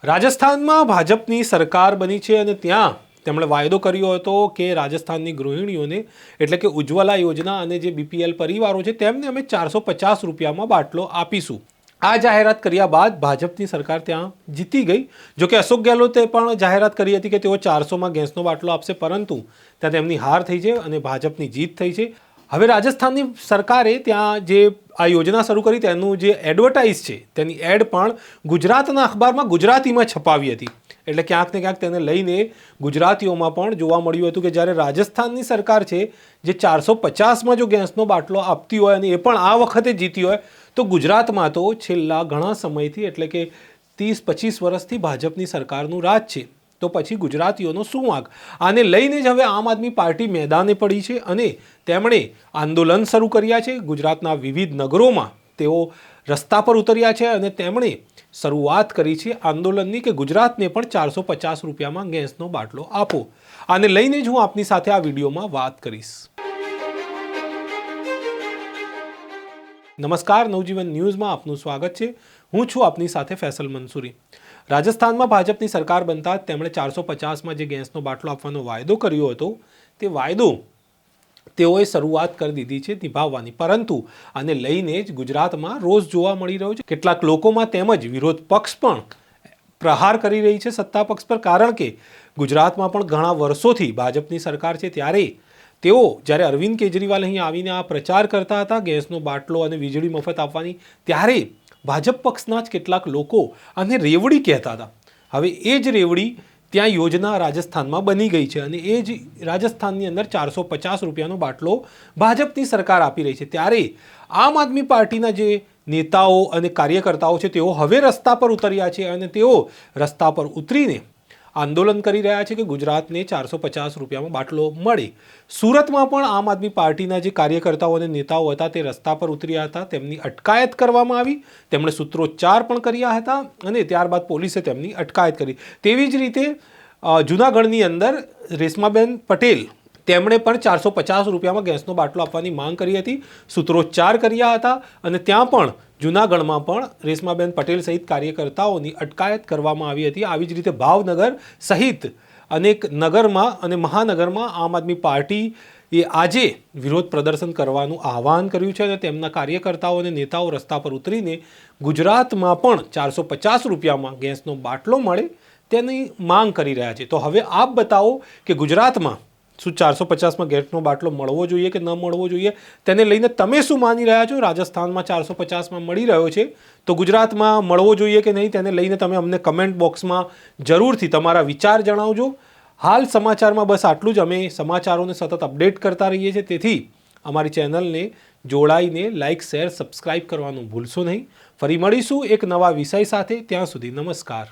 રાજસ્થાનમાં ભાજપની સરકાર બની છે અને ત્યાં તેમણે વાયદો કર્યો હતો કે રાજસ્થાનની ગૃહિણીઓને એટલે કે ઉજ્જવલા યોજના અને જે બીપીએલ પરિવારો છે તેમને અમે 450 રૂપિયામાં બાટલો આપીશું। આ જાહેરાત કર્યા બાદ ભાજપની સરકાર ત્યાં જીતી ગઈ। જો કે અશોક ગેહલોતે પણ જાહેરાત કરી હતી કે તેઓ 400માં ગેસનો બાટલો આપશે, પરંતુ ત્યાં તેમની હાર થઈ છે અને ભાજપની જીત થઈ છે। હવે રાજસ્થાનની સરકારે ત્યાં જે આ યોજના શરૂ કરી તેનું જે એડવર્ટાઇઝ છે તેની એડ પણ ગુજરાતના અખબારમાં ગુજરાતીમાં છપાવી હતી, એટલે ક્યાંક ને ક્યાંક તેને લઈને ગુજરાતીઓમાં પણ જોવા મળ્યું હતું કે જ્યારે રાજસ્થાનની સરકાર છે જે 450માં જો ગેસનો બાટલો આપતી હોય અને એ પણ આ વખતે જીતી હોય, તો ગુજરાતમાં તો છેલ્લા ઘણા સમયથી એટલે કે 30-25 વર્ષથી ભાજપની સરકારનું રાજ છે। તો પછી ગુજરાતીઓનો શું વાંક? આને લઈને જ હવે આમ આદમી પાર્ટી મેદાને પડી છે અને તેમણે આંદોલન શરૂ કર્યા છે। ગુજરાતના વિવિધ નગરોમાં તેઓ રસ્તા પર ઉતર્યા છે અને તેમણે શરૂઆત કરી છે આંદોલનની કે ગુજરાતને પણ 450 રૂપિયામાં ગેસનો બાટલો આપો। આને લઈને જ હું આપની સાથે આ વિડીયોમાં વાત કરીશ। નમસ્કાર, નવજીવન ન્યૂઝમાં આપનું સ્વાગત છે। હું છું આપની સાથે ફૈસલ મંસૂરી। રાજસ્થાનમાં ભાજપની સરકાર બનતા તેમણે 450માં જે ગેસનો બાટલો આપવાનો વાયદો કર્યો હતો તે વાયદો તેઓએ શરૂઆત કરી દીધી છે નિભાવવાની, પરંતુ આને લઈને જ ગુજરાતમાં રોષ જોવા મળી રહ્યો છે। કેટલાક લોકોમાં તેમજ વિરોધ પક્ષ પણ પ્રહાર કરી રહી છે સત્તા પક્ષ પર, કારણ કે ગુજરાતમાં પણ ઘણા વર્ષોથી ભાજપની સરકાર છે ત્યારે તેઓ જ્યારે અરવિંદ કેજરીવાલ અહીં આવીને આ પ્રચાર કરતા હતા ગેસનો બાટલો અને વીજળી મફત આપવાની, ત્યારે ભાજપ પક્ષના જ કેટલાક લોકો આને રેવડી કહેતા હતા। હવે એ જ રેવડી ત્યાં યોજના રાજસ્થાનમાં બની ગઈ છે અને એ જ રાજસ્થાનની અંદર 450 રૂપિયાનો બાટલો ભાજપની સરકાર આપી રહી છે। ત્યારે આમ આદમી પાર્ટીના જે નેતાઓ અને કાર્યકર્તાઓ છે તેઓ હવે રસ્તા પર ઉતર્યા છે અને તેઓ રસ્તા પર ઉતરીને આંદોલન કરી રહ્યા છે કે ગુજરાતને 450 રૂપિયામાં બાટલો મળે। સુરતમાં પણ આમ આદમી પાર્ટીના જે કાર્યકર્તાઓ અને નેતાઓ હતા તે રસ્તા પર ઉતર્યા હતા, તેમની અટકાયત કરવામાં આવી, તેમણે સૂત્રોચ્ચાર પણ કર્યા હતા અને ત્યારબાદ પોલીસે તેમની અટકાયત કરી। તેવી જ રીતે જૂનાગઢની અંદર રેશમાબેન પટેલ તેમણે પણ 450 રૂપિયામાં ગેસનો બાટલો આપવાની માંગ કરી હતી, સૂત્રોચ્ચાર કર્યા હતા અને ત્યાં પણ જૂનાગઢમાં પણ રેશમાબેન પટેલ સહિત કાર્યકર્તાઓની અટકાયત કરવામાં આવી હતી। આવી જ રીતે ભાવનગર સહિત અનેક નગરમાં અને મહાનગરમાં આમ આદમી પાર્ટી એ આજે વિરોધ પ્રદર્શન કરવાનું આહવાન કર્યું છે અને તેમના કાર્યકર્તાઓ અને નેતાઓ રસ્તા પર ઉતરીને ગુજરાતમાં પણ 450 રૂપિયામાં ગેસનો બાટલો મળે તેની માંગ કરી રહ્યા છે। તો હવે આપ બતાવો કે ગુજરાતમાં શું 450માં ગેસનો બાટલો મળવો જોઈએ કે ન મળવો જોઈએ, તેને લઈને તમે શું માની રહ્યા છો? રાજસ્થાનમાં 450માં મળી રહ્યો છે તો ગુજરાતમાં મળવો જોઈએ કે નહીં, તેને લઈને તમે અમને કમેન્ટ બોક્સમાં જરૂરથી તમારા વિચાર જણાવજો। હાલ સમાચારમાં બસ આટલું જ। અમે સમાચારોને સતત અપડેટ કરતા રહીએ છીએ, તેથી અમારી ચેનલને જોડાઈને લાઇક, શેર, સબસ્ક્રાઇબ કરવાનું ભૂલશો નહીં। ફરી મળીશું એક નવા વિષય સાથે, ત્યાં સુધી નમસ્કાર।